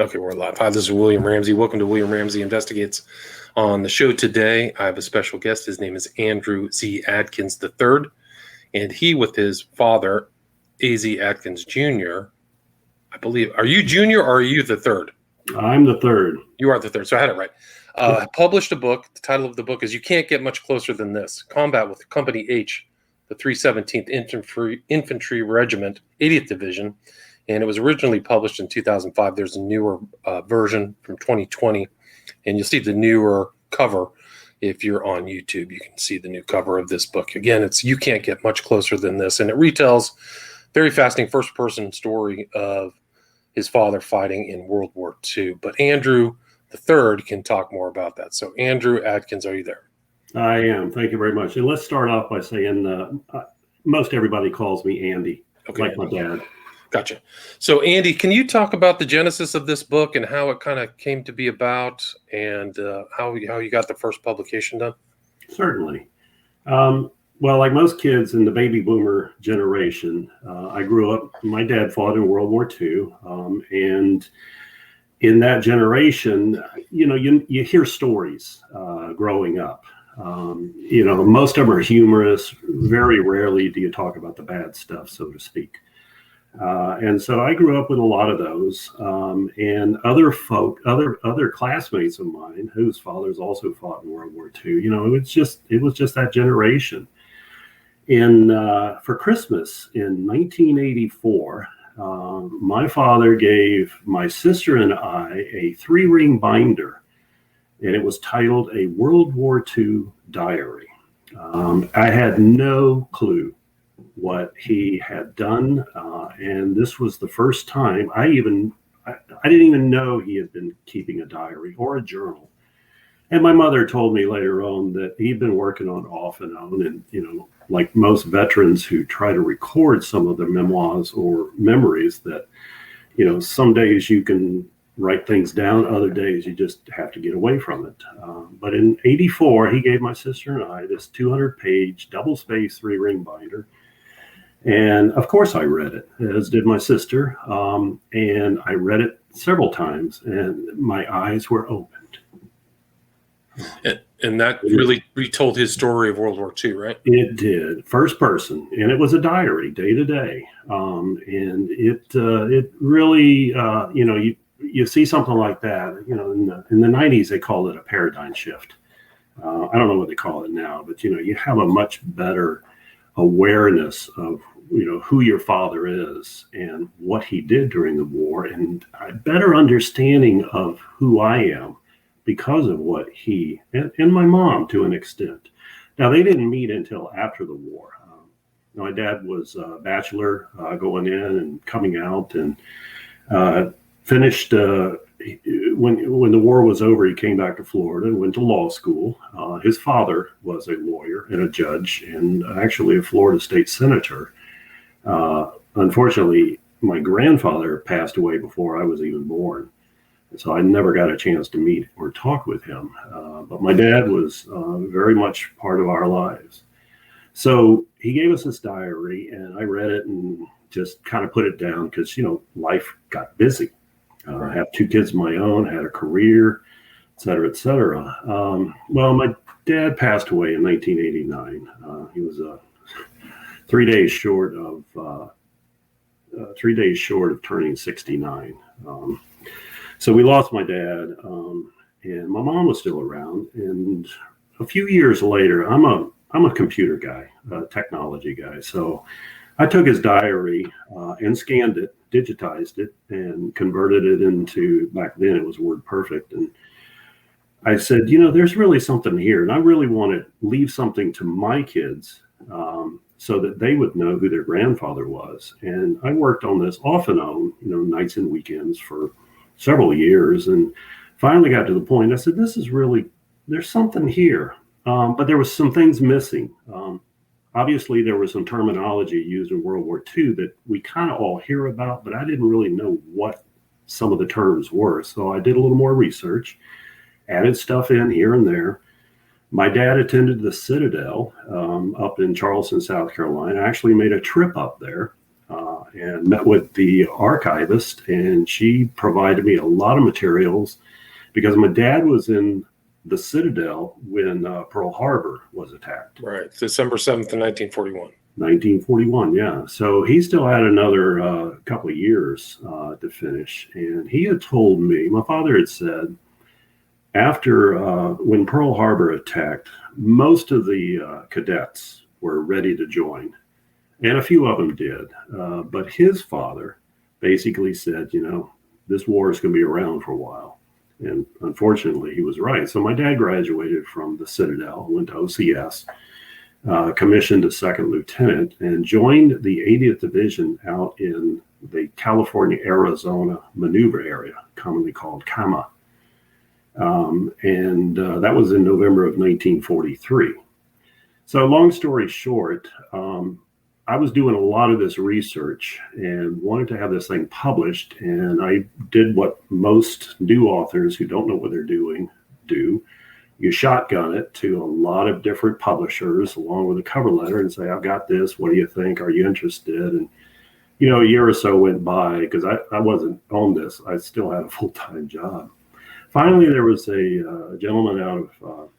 Okay, we're live. Hi, this is William Ramsey. Welcome to William Ramsey Investigates. On the show today, I have a special guest. His name is Andrew Z. Adkins III, and he, with his father, A.Z. Adkins Jr., I believe. Are you junior or are you the third? I'm the third. You are the third, so I had it right. Published a book. The title of the book is You Can't Get Much Closer Than This, Combat with Company H, the 317th Infantry Regiment, 80th Division. And it was originally published in 2005. There's a newer version from 2020, and you'll see the newer cover. If you're on YouTube, you can see the new cover of this book. Again, it's You Can't Get Much Closer Than This, and it retells very fascinating first-person story of his father fighting in World War II. But Andrew III can talk more about that. So Andrew Adkins, are you there? I am. Thank you very much. And let's start off by saying most everybody calls me Andy, like my dad. Gotcha. So, Andy, can you talk about the genesis of this book and how it kind of came to be about, and how you got the first publication done? Certainly. Well, like most kids in the baby boomer generation, I grew up. My dad fought in World War II, and in that generation, you hear stories growing up. Most of them are humorous. Very rarely do you talk about the bad stuff, so to speak. And so I grew up with a lot of those, and other classmates of mine whose fathers also fought in World War II. It was just that generation. For Christmas in 1984, my father gave my sister and I a 3-ring binder, and it was titled A World War II Diary. I had no clue what he had done, and this was the first time I didn't even know he had been keeping a diary or a journal. And my mother told me later on that he'd been working on off and on, and like most veterans who try to record some of their memoirs or memories, that some days you can write things down, other days you just have to get away from it. But in 84, he gave my sister and I this 200-page double-spaced 3-ring binder. And of course I read it, as did my sister. And I read it several times, and my eyes were opened. And that really retold his story of World War II, right? It did, first person, and it was a diary, day to day. And it really, you see something like that. In the 90s they called it a paradigm shift. I don't know what they call it now, but you have a much better awareness of who your father is and what he did during the war, and a better understanding of who I am because of what he and my mom, to an extent. Now, they didn't meet until after the war. My dad was a bachelor, going in and coming out, and finished when the war was over. He came back to Florida and went to law school. His father was a lawyer and a judge, and actually a Florida state senator. Unfortunately, my grandfather passed away before I was even born, so I never got a chance to meet or talk with him. But my dad was very much part of our lives. So he gave us this diary, and I read it and just kind of put it down because, life got busy. I have 2 kids of my own, had a career, et cetera, et cetera. Well, my dad passed away in 1989. He was 3 days short of 3 days short of turning 69. So we lost my dad, and my mom was still around. And a few years later, I'm a computer guy, a technology guy. So I took his diary and scanned it, digitized it, and converted it into, back then it was WordPerfect. And I said, there's really something here, and I really want to leave something to my kids so that they would know who their grandfather was. And I worked on this off and on, nights and weekends for several years, and finally got to the point I said, there's something here. But there was some things missing. Obviously, there was some terminology used in World War II that we kind of all hear about, but I didn't really know what some of the terms were. So I did a little more research, added stuff in here and there. My dad attended the Citadel up in Charleston, South Carolina. I actually made a trip up there and met with the archivist, and she provided me a lot of materials because my dad was in the Citadel when Pearl Harbor was attacked. Right. December 7th, 1941. 1941, yeah. So he still had another couple of years to finish. And he had told me, my father had said, after when Pearl Harbor attacked, most of the cadets were ready to join. And a few of them did. But his father basically said, this war is going to be around for a while. And unfortunately, he was right. So my dad graduated from the Citadel, went to OCS, commissioned a second lieutenant, and joined the 80th Division out in the California-Arizona maneuver area, commonly called CAMA. And that was in November of 1943. So long story short, I was doing a lot of this research and wanted to have this thing published. And I did what most new authors who don't know what they're doing do. You shotgun it to a lot of different publishers along with a cover letter and say, I've got this. What do you think? Are you interested? And, a year or so went by because I wasn't on this. I still had a full-time job. Finally, there was a gentleman out of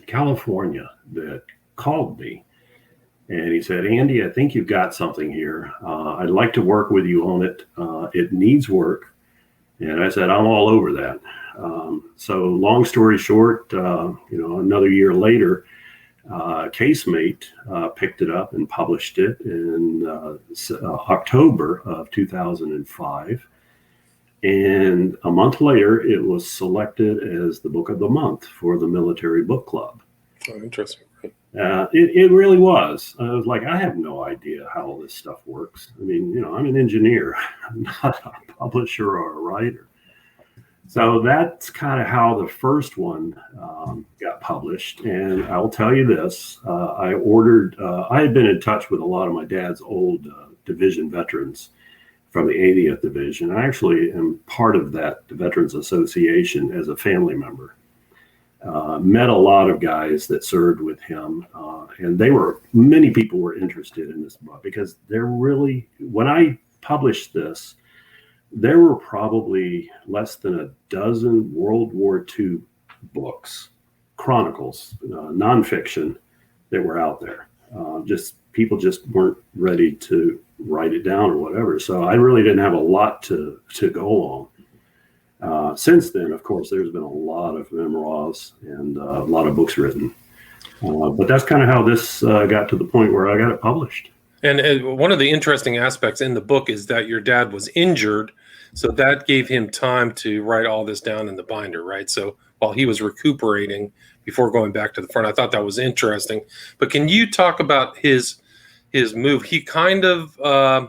California that called me. And he said, Andy, I think you've got something here. I'd like to work with you on it. It needs work. And I said, I'm all over that. So long story short, another year later, Casemate picked it up and published it in October of 2005. And a month later, it was selected as the book of the month for the Military Book Club. Oh, interesting. It really was. I was like, I have no idea how all this stuff works. I mean, I'm an engineer, I'm not a publisher or a writer. So that's kind of how the first one got published. And I'll tell you this, I had been in touch with a lot of my dad's old division veterans from the 80th Division. I actually am part of that Veterans Association as a family member. Met a lot of guys that served with him, and many people were interested in this book because when I published this, there were probably less than a dozen World War II books, chronicles, nonfiction that were out there. People just weren't ready to write it down or whatever. So I really didn't have a lot to go on. Since then, of course, there's been a lot of memoirs and a lot of books written. But that's kind of how this got to the point where I got it published. And one of the interesting aspects in the book is that your dad was injured, so that gave him time to write all this down in the binder, right? So while he was recuperating before going back to the front, I thought that was interesting. But can you talk about his move? He kind of, I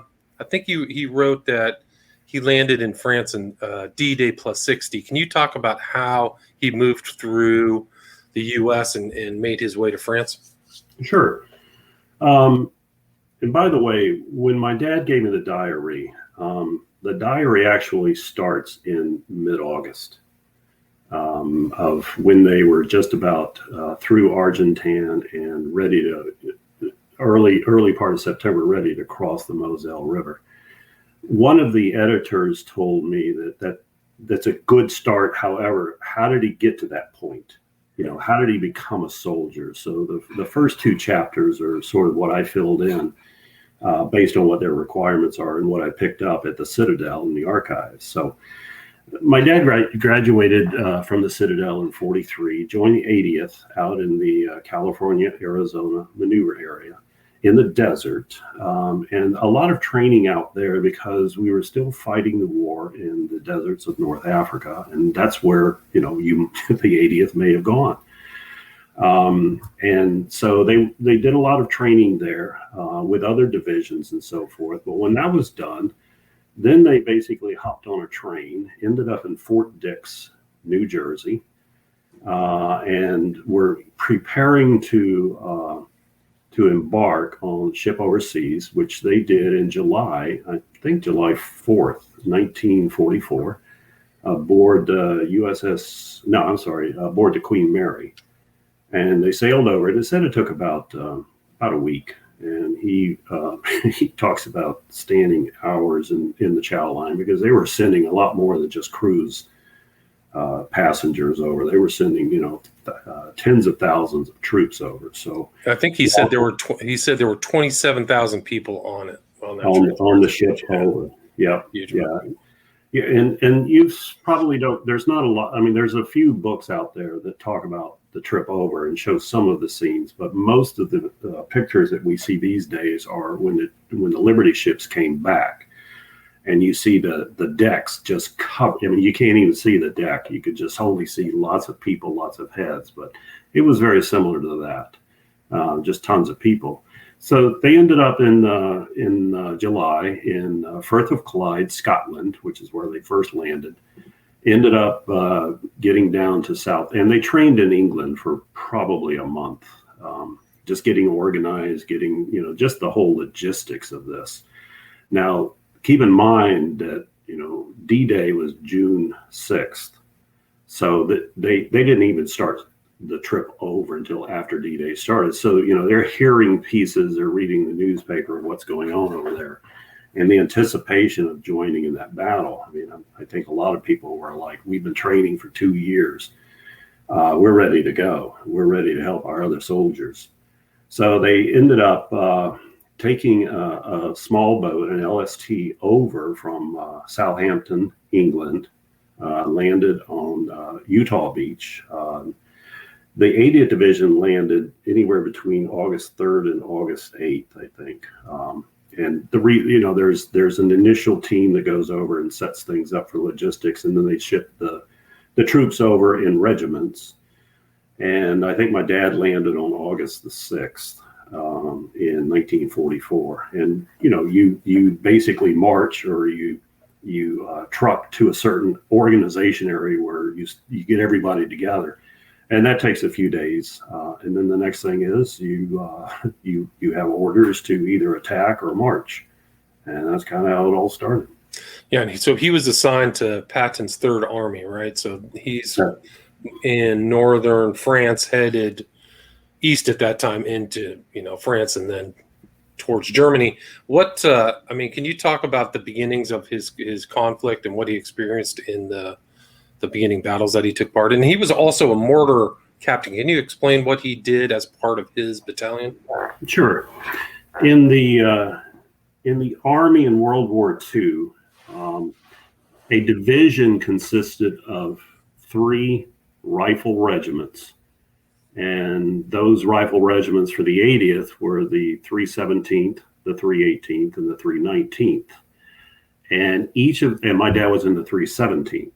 think he wrote that he landed in France in D-Day plus 60. Can you talk about how he moved through the U.S. and made his way to France? Sure. And by the way, when my dad gave me the diary actually starts in mid-August of when they were just about through Argentan and ready to, early part of September, ready to cross the Moselle River. One of the editors told me that's a good start. However, how did he get to that point? How did he become a soldier? So the first two chapters are sort of what I filled in based on what their requirements are and what I picked up at the Citadel in the archives. So my dad graduated from the Citadel in 43, joined the 80th out in the California-Arizona maneuver area in the desert, and a lot of training out there because we were still fighting the war in the deserts of North Africa, and that's where the 80th may have gone. And so they did a lot of training there with other divisions and so forth. But when that was done, then they basically hopped on a train, ended up in Fort Dix, New Jersey, and were preparing to embark on ship overseas, which they did in July, I think July 4th, 1944, aboard aboard the Queen Mary. And they sailed over it. It said it took about a week. and he he talks about standing hours in the chow line because they were sending a lot more than just cruise passengers over. They were sending, tens of thousands of troops over. So I think he said there were 27,000 people on it on the ship over. Yeah, yeah. Yeah, and you probably don't. There's not a lot. I mean, there's a few books out there that talk about the trip over and show some of the scenes, but most of the pictures that we see these days are when the Liberty ships came back, and you see the decks just covered. I mean, you can't even see the deck. You could just only see lots of people, lots of heads. But it was very similar to that, just tons of people. So they ended up in July in Firth of Clyde, Scotland, which is where they first landed. Ended up getting down to South, and they trained in England for probably a month, just getting organized, getting, just the whole logistics of this. Now, keep in mind that, D-Day was June 6th. So that they didn't even start the trip over until after D-Day started. So, they're hearing pieces, they're reading the newspaper of what's going on over there. And the anticipation of joining in that battle. I mean, I think a lot of people were like, we've been training for 2 years. We're ready to go. We're ready to help our other soldiers. So they ended up taking a small boat, an LST, over from Southampton, England, landed on Utah Beach. The 80th Division landed anywhere between August 3rd and August 8th, I think. And there's an initial team that goes over and sets things up for logistics, and then they ship the troops over in regiments. And I think my dad landed on August the 6th in 1944. And you basically march, or you truck to a certain organization area where you get everybody together. And that takes a few days, and then the next thing is you have orders to either attack or march, and that's kind of how it all started. Yeah, and so he was assigned to Patton's Third Army, right? So he's in northern France, headed east at that time into France, and then towards Germany. What can you talk about the beginnings of his conflict and what he experienced in the beginning battles that he took part in? He was also a mortar captain. Can you explain what he did as part of his battalion? Sure. In the Army in World War II, a division consisted of 3 rifle regiments, and those rifle regiments for the 80th were the 317th, the 318th, and the 319th. And my dad was in the 317th.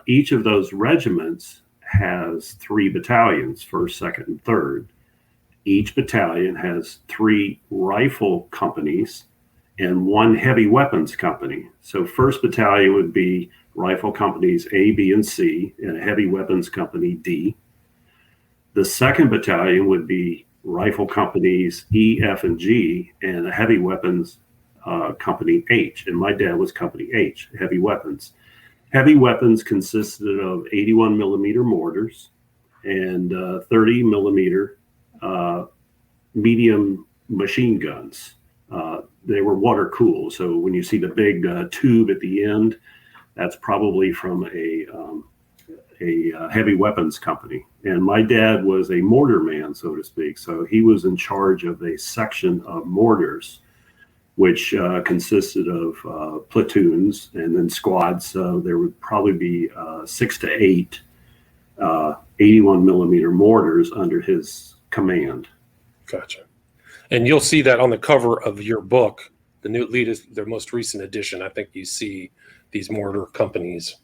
Each of those regiments has 3 battalions, 1st, 2nd, and 3rd. Each battalion has 3 rifle companies and 1 heavy weapons company. So 1st Battalion would be rifle companies A, B, and C, and a heavy weapons company D. The 2nd Battalion would be rifle companies E, F, and G, and a heavy weapons company H. And my dad was company H, heavy weapons. Heavy weapons consisted of 81 millimeter mortars and 30 millimeter medium machine guns. They were water cooled. So when you see the big tube at the end, that's probably from a heavy weapons company. And my dad was a mortar man, so to speak. So he was in charge of a section of mortars, which consisted of platoons and then squads. So there would probably be 6 to 8 81 millimeter mortars under his command. Gotcha. And you'll see that on the cover of your book, the most recent edition. I think you see these mortar companies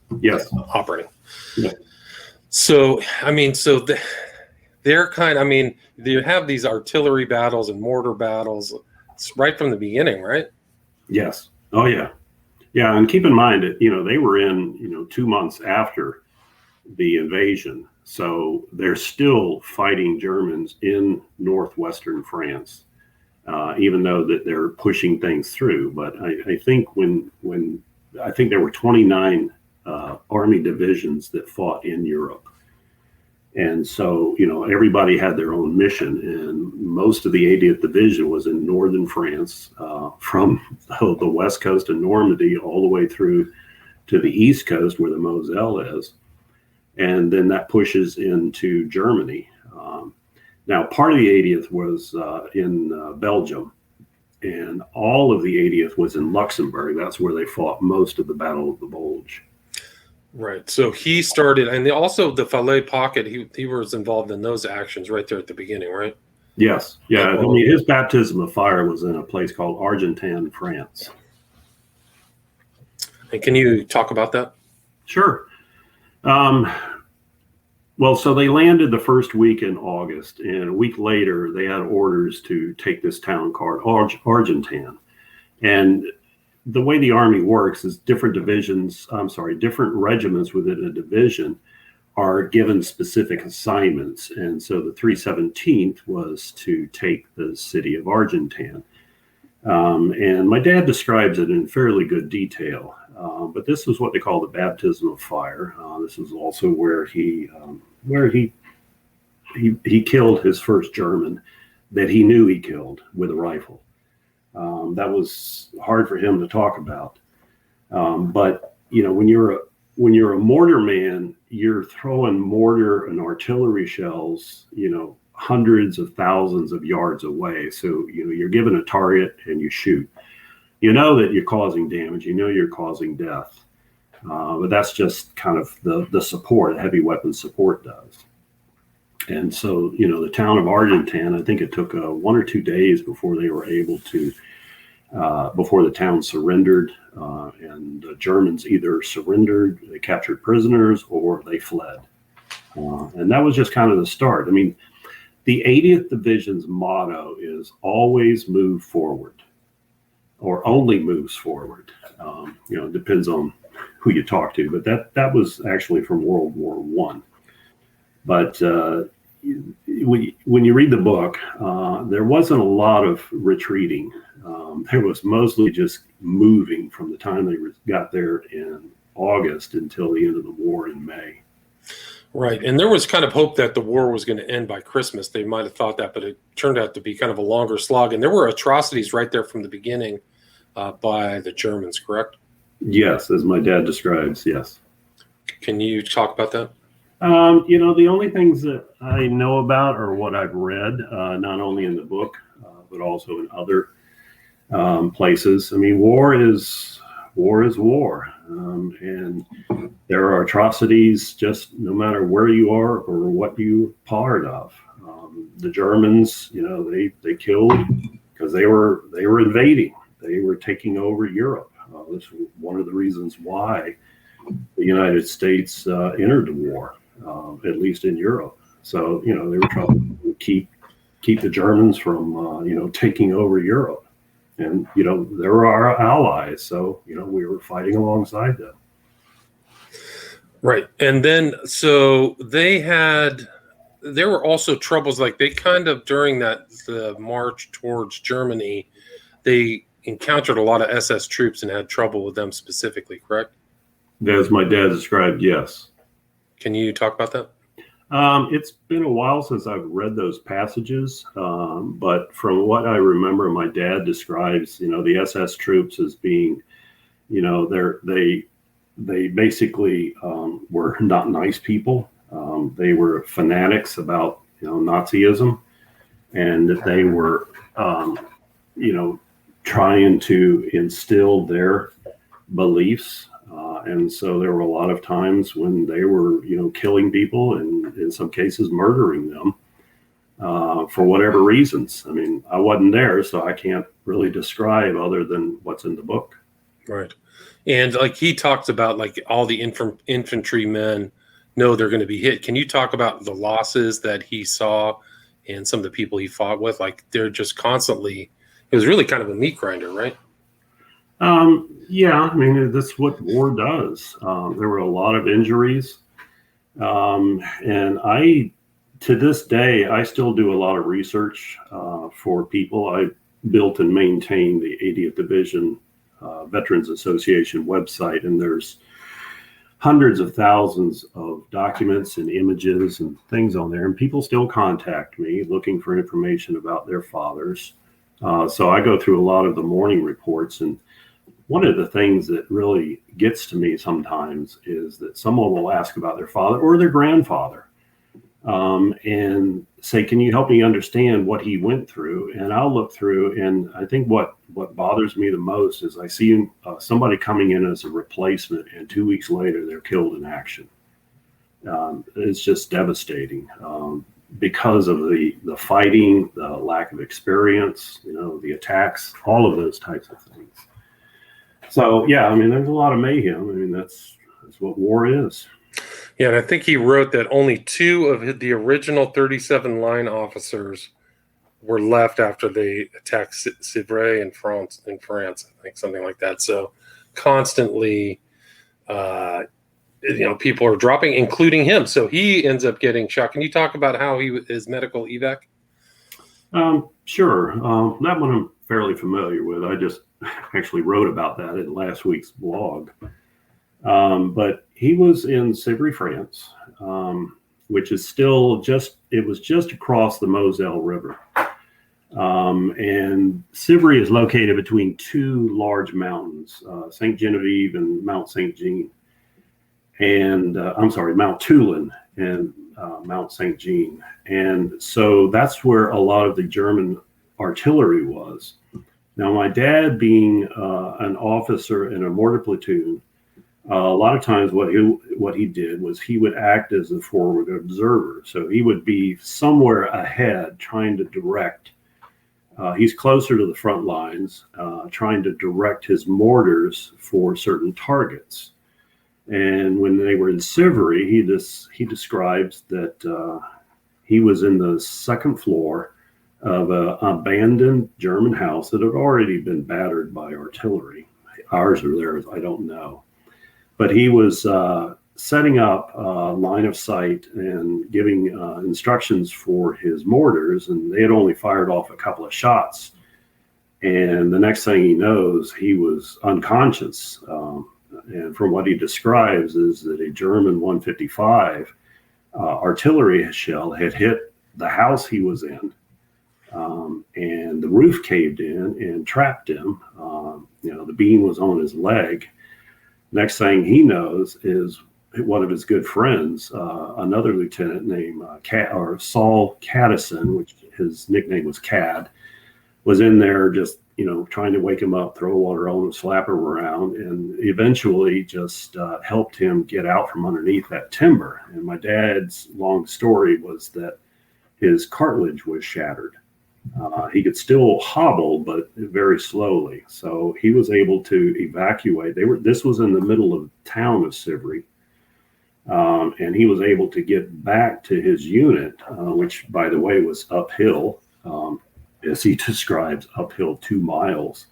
operating. Yeah. So, they're you have these artillery battles and mortar battles. It's right from the beginning, right? Yes. Oh, yeah. Yeah, and keep in mind that, they were in, 2 months after the invasion. So they're still fighting Germans in northwestern France, even though that they're pushing things through. But I think I think there were 29 army divisions that fought in Europe. And so, everybody had their own mission, and most of the 80th Division was in northern France, from the west coast of Normandy all the way through to the east coast where the Moselle is. And then that pushes into Germany. Now, part of the 80th was in Belgium, and all of the 80th was in Luxembourg. That's where they fought most of the Battle of the Bulge. Right. So he started, and also the Falaise Pocket, he was involved in those actions right there at the beginning, right? Yes. Yeah. I mean, his baptism of fire was in a place called Argentan, France. And can you talk about that? Sure. Well, so they landed the first week in August, and a week later they had orders to take this town called Argentan. And the way the Army works is different regiments within a division are given specific assignments. And so the 317th was to take the city of Argentan. And my dad describes it in fairly good detail. But this was what they call the baptism of fire. This is also where he killed his first German that he knew he killed with a rifle. That was hard for him to talk about. But when you're a mortar man, you're throwing mortar and artillery shells, hundreds of thousands of yards away. So you're given a target and you shoot. You know that you're causing damage. You know you're causing death. But that's just kind of the support, heavy weapon support does. And so, the town of Argentan, I think it took 1 or 2 days before they were able to, before the town surrendered. And the Germans either surrendered, they captured prisoners, or they fled. And that was just kind of the start. I mean, the 80th Division's motto is always move forward, or only moves forward. It depends on who you talk to, but that was actually from World War I. But when you read the book, there wasn't a lot of retreating. There was mostly just moving from the time they got there in August until the end of the war in May. Right. And there was kind of hope that the war was going to end by Christmas. They might have thought that, but it turned out to be kind of a longer slog. And there were atrocities right there from the beginning by the Germans, correct? Yes, as my dad describes, yes. Can you talk about that? The only things that I know about are what I've read, not only in the book, but also in other places. I mean, war is war. And there are atrocities just no matter where you are or what you're part of. The Germans, they killed because they were invading. They were taking over Europe. This was one of the reasons why the United States entered the war, at least in Europe. So, they were trying to keep the Germans from, taking over Europe. And, they were our allies. So, we were fighting alongside them. Right. And then, so there were also troubles, like they kind of, during the march towards Germany, they encountered a lot of SS troops and had trouble with them specifically, correct? As my dad described, yes. Can you talk about that? It's been a while since I've read those passages, but from what I remember, my dad describes, the SS troops as being, they basically were not nice people. They were fanatics about, Nazism, and that they were, trying to instill their beliefs. And so there were a lot of times when they were, killing people and in some cases murdering them for whatever reasons. I mean, I wasn't there, so I can't really describe other than what's in the book. Right. And like he talks about, like all the infantrymen know they're going to be hit. Can you talk about the losses that he saw and some of the people he fought with? Like they're just constantly, it was really kind of a meat grinder, right? Yeah, I mean, that's what war does. There were a lot of injuries. And to this day, I still do a lot of research for people. I built and maintained the 80th Division Veterans Association website, and there's hundreds of thousands of documents and images and things on there, and people still contact me looking for information about their fathers. So I go through a lot of the morning reports, and one of the things that really gets to me sometimes is that someone will ask about their father or their grandfather, and say, can you help me understand what he went through? And I'll look through, and I think what bothers me the most is I see somebody coming in as a replacement, and 2 weeks later they're killed in action. It's just devastating, because of the fighting, the lack of experience, the attacks, all of those types of things. So yeah, I mean, there's a lot of mayhem. I mean, that's what war is. Yeah, and I think he wrote that only 2 of the original 37 line officers were left after they attacked Civray in France, I think, something like that. So constantly, people are dropping, including him. So he ends up getting shot. Can you talk about how his medical evac? Sure. That one I'm fairly familiar with. I just actually wrote about that in last week's blog. But he was in Civry, France, which is still it was just across the Moselle River. And Civry is located between 2 large mountains, St. Genevieve and Mount St. Jean. And Mount Tulin and Mount St. Jean. And so that's where a lot of the German artillery was. Now, my dad being an officer in a mortar platoon, a lot of times what he did was he would act as a forward observer. So he would be somewhere ahead trying to direct. He's closer to the front lines, trying to direct his mortars for certain targets. And when they were in Civry, he describes that he was in the second floor of an abandoned German house that had already been battered by artillery. Ours or theirs, I don't know. But he was setting up a line of sight and giving instructions for his mortars, and they had only fired off a couple of shots. And the next thing he knows, he was unconscious. And from what he describes is that a German 155 artillery shell had hit the house he was in, and the roof caved in and trapped him. The beam was on his leg. Next thing he knows is one of his good friends, another lieutenant named Saul Caddison, which his nickname was Cad, was in there just trying to wake him up, throw water on him, slap him around, and eventually just helped him get out from underneath that timber. And my dad's long story was that his cartilage was shattered. He could still hobble, but very slowly. So he was able to evacuate. This was in the middle of the town of Civry. And he was able to get back to his unit, which, by the way, was uphill, as he describes, uphill 2 miles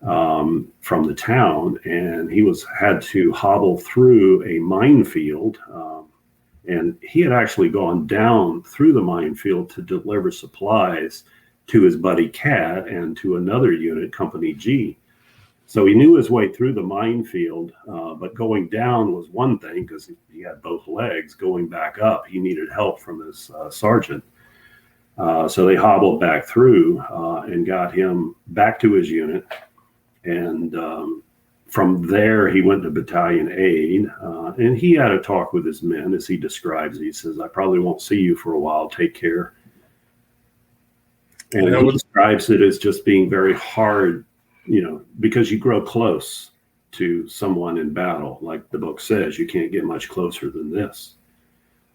from the town. And he had to hobble through a minefield. And he had actually gone down through the minefield to deliver supplies to his buddy Cad and to another unit, Company G. So he knew his way through the minefield, but going down was one thing because he had both legs. Going back up, he needed help from his sergeant. So they hobbled back through and got him back to his unit. And from there, he went to battalion aid, and he had a talk with his men, as he describes. He says, "I probably won't see you for a while. Take care." And he describes it as just being very hard, because you grow close to someone in battle. Like the book says, you can't get much closer than this.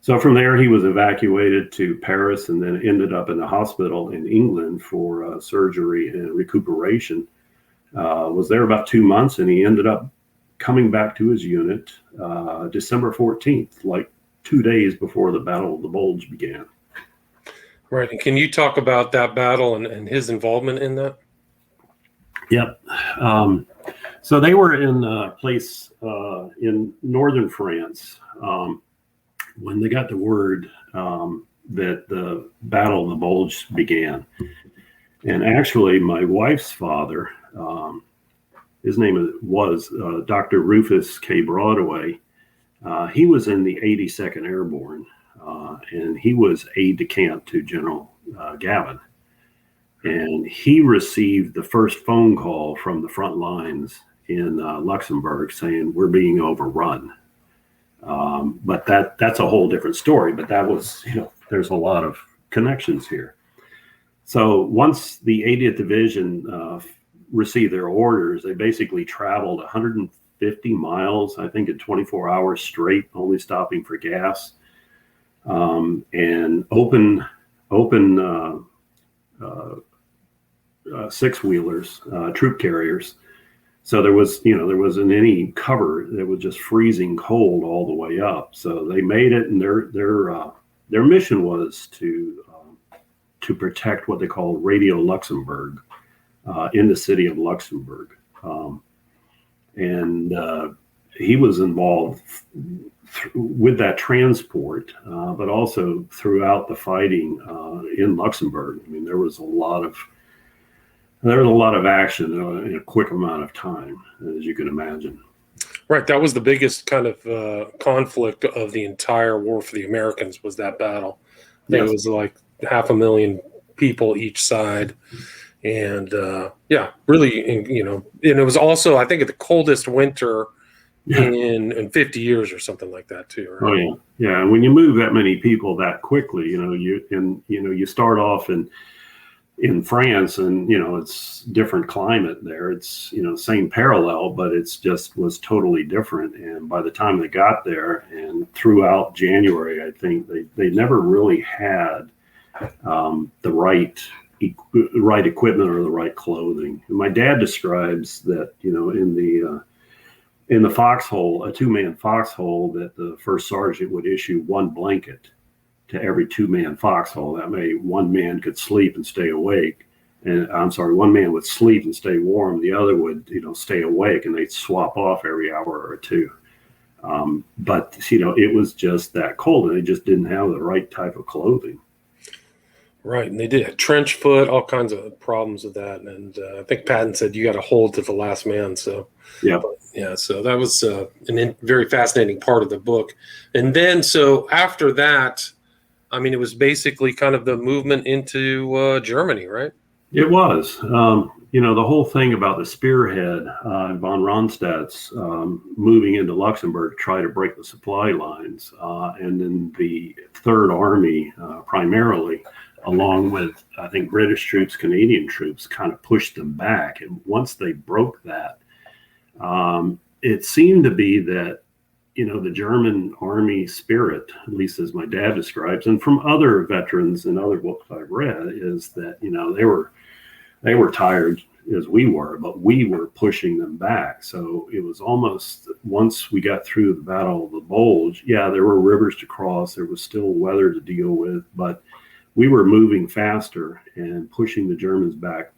So from there, he was evacuated to Paris and then ended up in a hospital in England for surgery and recuperation. Was there about 2 months, and he ended up coming back to his unit December 14th, like 2 days before the Battle of the Bulge began. Right. And can you talk about that battle and his involvement in that? Yep. So they were in a place in northern France when they got the word that the Battle of the Bulge began. And actually, my wife's father, his name was Dr. Rufus K. Broadway. He was in the 82nd Airborne, and he was aide de camp to General Gavin. And he received the first phone call from the front lines in Luxembourg saying, "We're being overrun." But that's a whole different story. But that was, there's a lot of connections here. So once the 80th Division received their orders, they basically traveled 150 miles, I think, in 24 hours straight, only stopping for gas, and open six-wheelers, troop carriers. So there wasn't any cover. It was just freezing cold all the way up. So they made it, and their mission was to protect what they call Radio Luxembourg in the city of Luxembourg. And he was involved with that transport, but also throughout the fighting in Luxembourg. I mean, there was a lot of action in a quick amount of time, as you can imagine. Right. That was the biggest kind of conflict of the entire war for the Americans, was that battle. I think It was like 500,000 people each side. And really, and it was also, I think, the coldest winter in 50 years or something like that too. Right? Oh yeah. Yeah. And when you move that many people that quickly, you start off in France, and it's different climate there. It's same parallel, but it's just was totally different. And by the time they got there, and throughout January, I think they never really had the right equipment or the right clothing. And my dad describes that in the foxhole, a 2-man foxhole, that the first sergeant would issue one blanket to every 2-man foxhole. That way one man could sleep and stay awake. And one man would sleep and stay warm. The other would, stay awake, and they'd swap off every hour or two. But it was just that cold, and they just didn't have the right type of clothing. Right. And they did trench foot, all kinds of problems with that. And I think Patton said you got to hold to the last man. So, so that was a very fascinating part of the book. And then, so after that, I mean, it was basically kind of the movement into Germany, right? It was. The whole thing about the spearhead, von Rundstedt's moving into Luxembourg to try to break the supply lines, and then the Third Army primarily, along with, I think, British troops, Canadian troops, kind of pushed them back. And once they broke that, it seemed to be that, the German army spirit, at least as my dad describes, and from other veterans and other books I've read, is that, they were tired as we were, but we were pushing them back. So it was almost, once we got through the Battle of the Bulge, there were rivers to cross, there was still weather to deal with, but we were moving faster and pushing the Germans back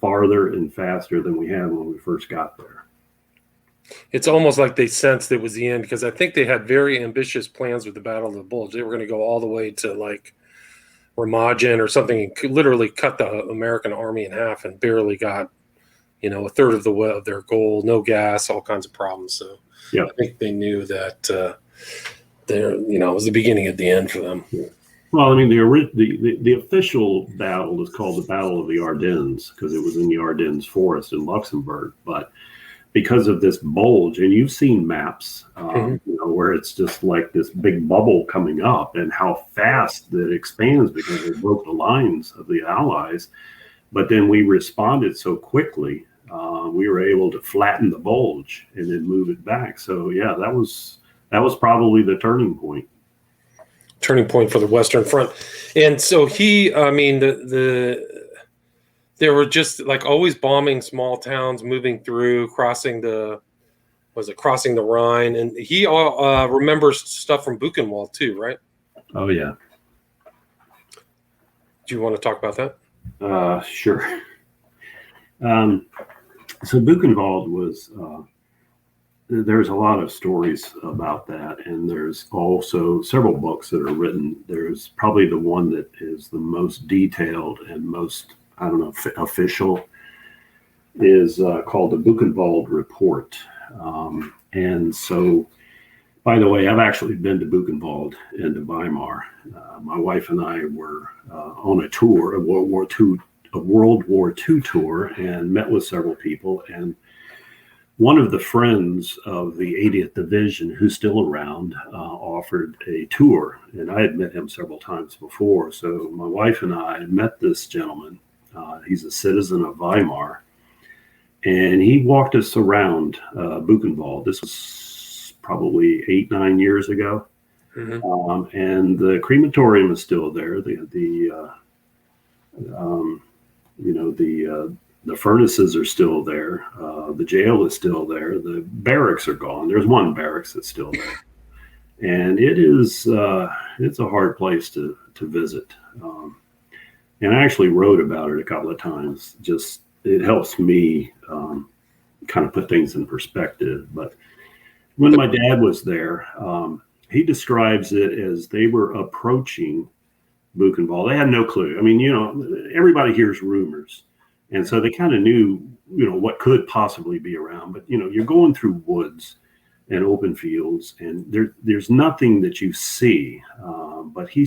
farther and faster than we had when we first got there. It's almost like they sensed it was the end, because I think they had very ambitious plans with the Battle of the Bulge. They were going to go all the way to like Remagen or something, and literally cut the American army in half, and barely got, a third of their goal. No gas, all kinds of problems. So I think they knew that it was the beginning of the end for them. Yeah. Well, I mean, the official battle is called the Battle of the Ardennes, because it was in the Ardennes forest in Luxembourg. But because of this bulge, and you've seen maps, where it's just like this big bubble coming up, and how fast that expands because they broke the lines of the Allies. But then we responded so quickly, we were able to flatten the bulge and then move it back. So that was probably the turning point. Turning point for the Western Front. And so they were just like always bombing small towns, moving through, crossing the Rhine. And he remembers stuff from Buchenwald too, right? Oh yeah. Do you want to talk about that? Sure. So Buchenwald was, there's a lot of stories about that, and there's also several books that are written. There's probably the one that is the most detailed and most, official, is called the Buchenwald Report. And so By the way, I've actually been to Buchenwald and to Weimar. My wife and I were on a tour, a World War II tour, and met with several people. And one of the friends of the 80th Division, who's still around, offered a tour, and I had met him several times before. So my wife and I met this gentleman. He's a citizen of Weimar, and he walked us around Buchenwald. This was probably 8-9 years ago. Mm-hmm. And the crematorium is still there. The furnaces are still there. The jail is still there. The barracks are gone. There's one barracks that's still there, and it's a hard place to visit. And I actually wrote about it a couple of times. Just it helps me kind of put things in perspective. But when my dad was there, he describes it as they were approaching Buchenwald. They had no clue. I mean, everybody hears rumors. And so they kind of knew, what could possibly be around. But, you're going through woods and open fields, and there's nothing that you see. But he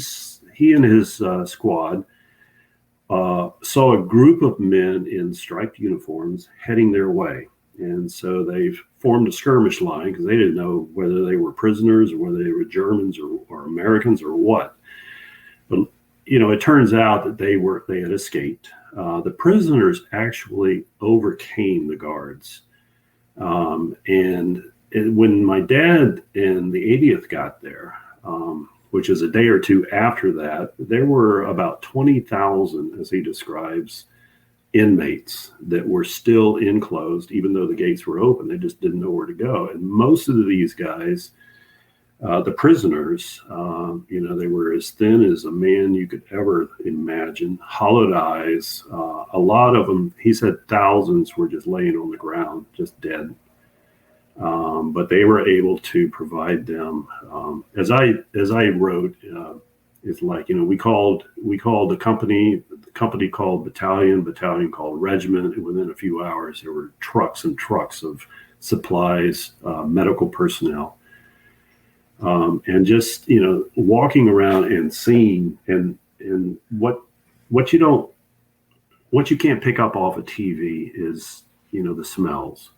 and his squad saw a group of men in striped uniforms heading their way. And so they've formed a skirmish line because they didn't know whether they were prisoners or whether they were Germans or Americans or what. But, it turns out that they had escaped. The prisoners actually overcame the guards. And when my dad and the 80th got there, which is a day or two after that, there were about 20,000, as he describes, inmates that were still enclosed, even though the gates were open. They just didn't know where to go. And most of these guys, the prisoners, they were as thin as a man you could ever imagine, hollowed eyes. A lot of them, he said thousands were just laying on the ground, just dead. But they were able to provide them, as I wrote, it's like, we called the company called battalion called regiment, and within a few hours there were trucks and trucks of supplies, medical personnel. And just, walking around and seeing and what you can't pick up off a TV is, the smells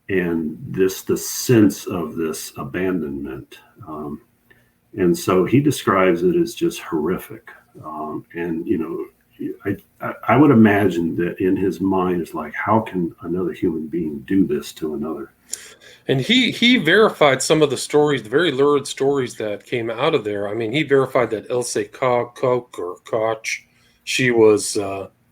and the sense of this abandonment. And so he describes it as just horrific. And, I would imagine that in his mind is like, how can another human being do this to another? And he verified some of the stories, the very lurid stories that came out of there. I mean, he verified that Ilse Koch, she was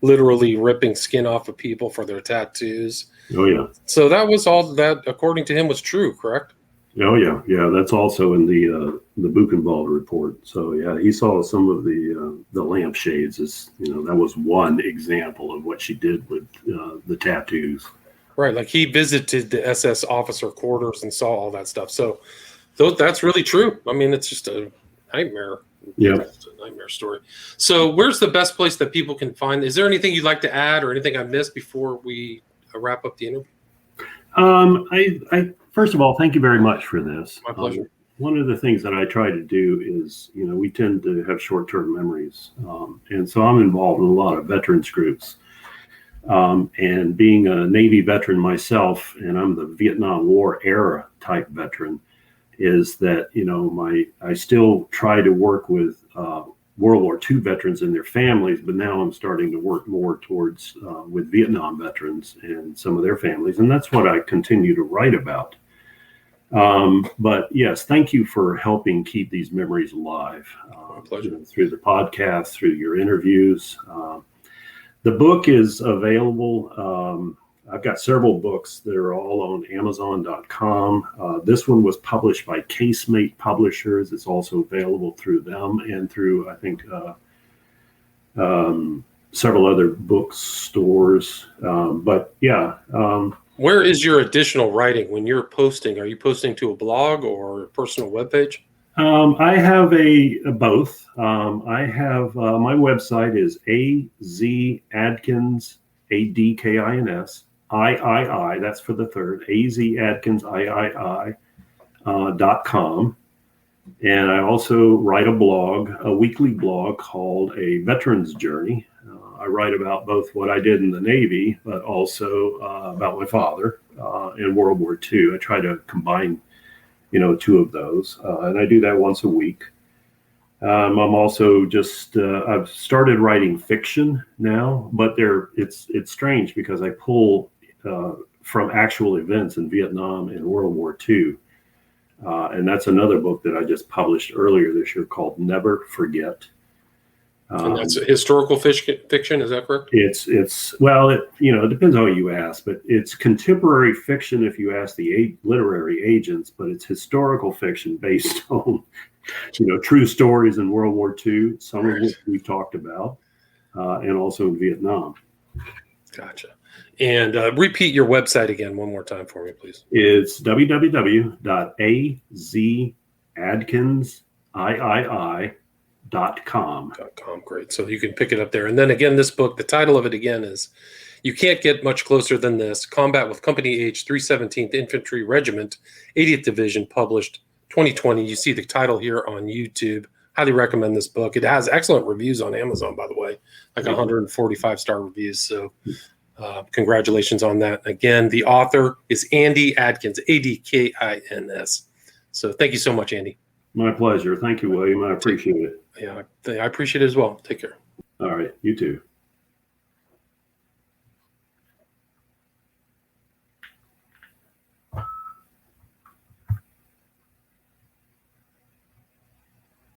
literally ripping skin off of people for their tattoos. Oh, yeah. So that was all that, according to him, was true, correct? Oh, yeah. Yeah, that's also in the Buchenwald report. So, yeah, he saw some of the lampshades. That was one example of what she did with the tattoos. Right, like he visited the SS officer quarters and saw all that stuff. So that's really true. I mean, it's just a nightmare. Yeah. It's a nightmare story. So where's the best place that people can find? Is there anything you'd like to add or anything I missed before we wrap up the interview? I first of all, thank you very much for this. My pleasure. One of the things that I try to do is, we tend to have short-term memories. And so I'm involved in a lot of veterans groups. And being a Navy veteran myself, and I'm the Vietnam War era type veteran, is that, I still try to work with World War II veterans and their families, but now I'm starting to work more towards with Vietnam veterans and some of their families. And that's what I continue to write about. But yes, thank you for helping keep these memories alive through the podcast, through your interviews. The book is available. I've got several books that are all on Amazon.com. This one was published by Casemate Publishers. It's also available through them and through, I think, several other bookstores. But yeah. Where is your additional writing when you're posting? Are you posting to a blog or a personal webpage? I have both. I have my website is Adkins, Adkins, III. That's for the third. Adkins, III. .com. And I also write a weekly blog called A Veteran's Journey. I write about both what I did in the Navy, but also about my father in World War II. I try to combine, two of those, and I do that once a week. I'm also I've started writing fiction now, but it's strange because I pull from actual events in Vietnam and World War II. And that's another book that I just published earlier this year called Never Forget. And that's historical fiction, is that correct? It depends on who you ask, but it's contemporary fiction if you ask the literary agents, but it's historical fiction based on, true stories in World War II, some of which we've talked about, and also in Vietnam. Gotcha. And repeat your website again one more time for me, please. It's www.azadkinsii.com. Great. So you can pick it up there. And then again, this book, the title of it again is You Can't Get Much Closer Than This, Combat with Company H, 317th Infantry Regiment, 80th Division, published 2020. You see the title here on YouTube. Highly recommend this book. It has excellent reviews on Amazon, by the way, like 145-star reviews. So congratulations on that. Again, the author is Andy Adkins, Adkins. So thank you so much, Andy. My pleasure. Thank you, William. I appreciate it. Yeah, I appreciate it as well. Take care. All right. You too.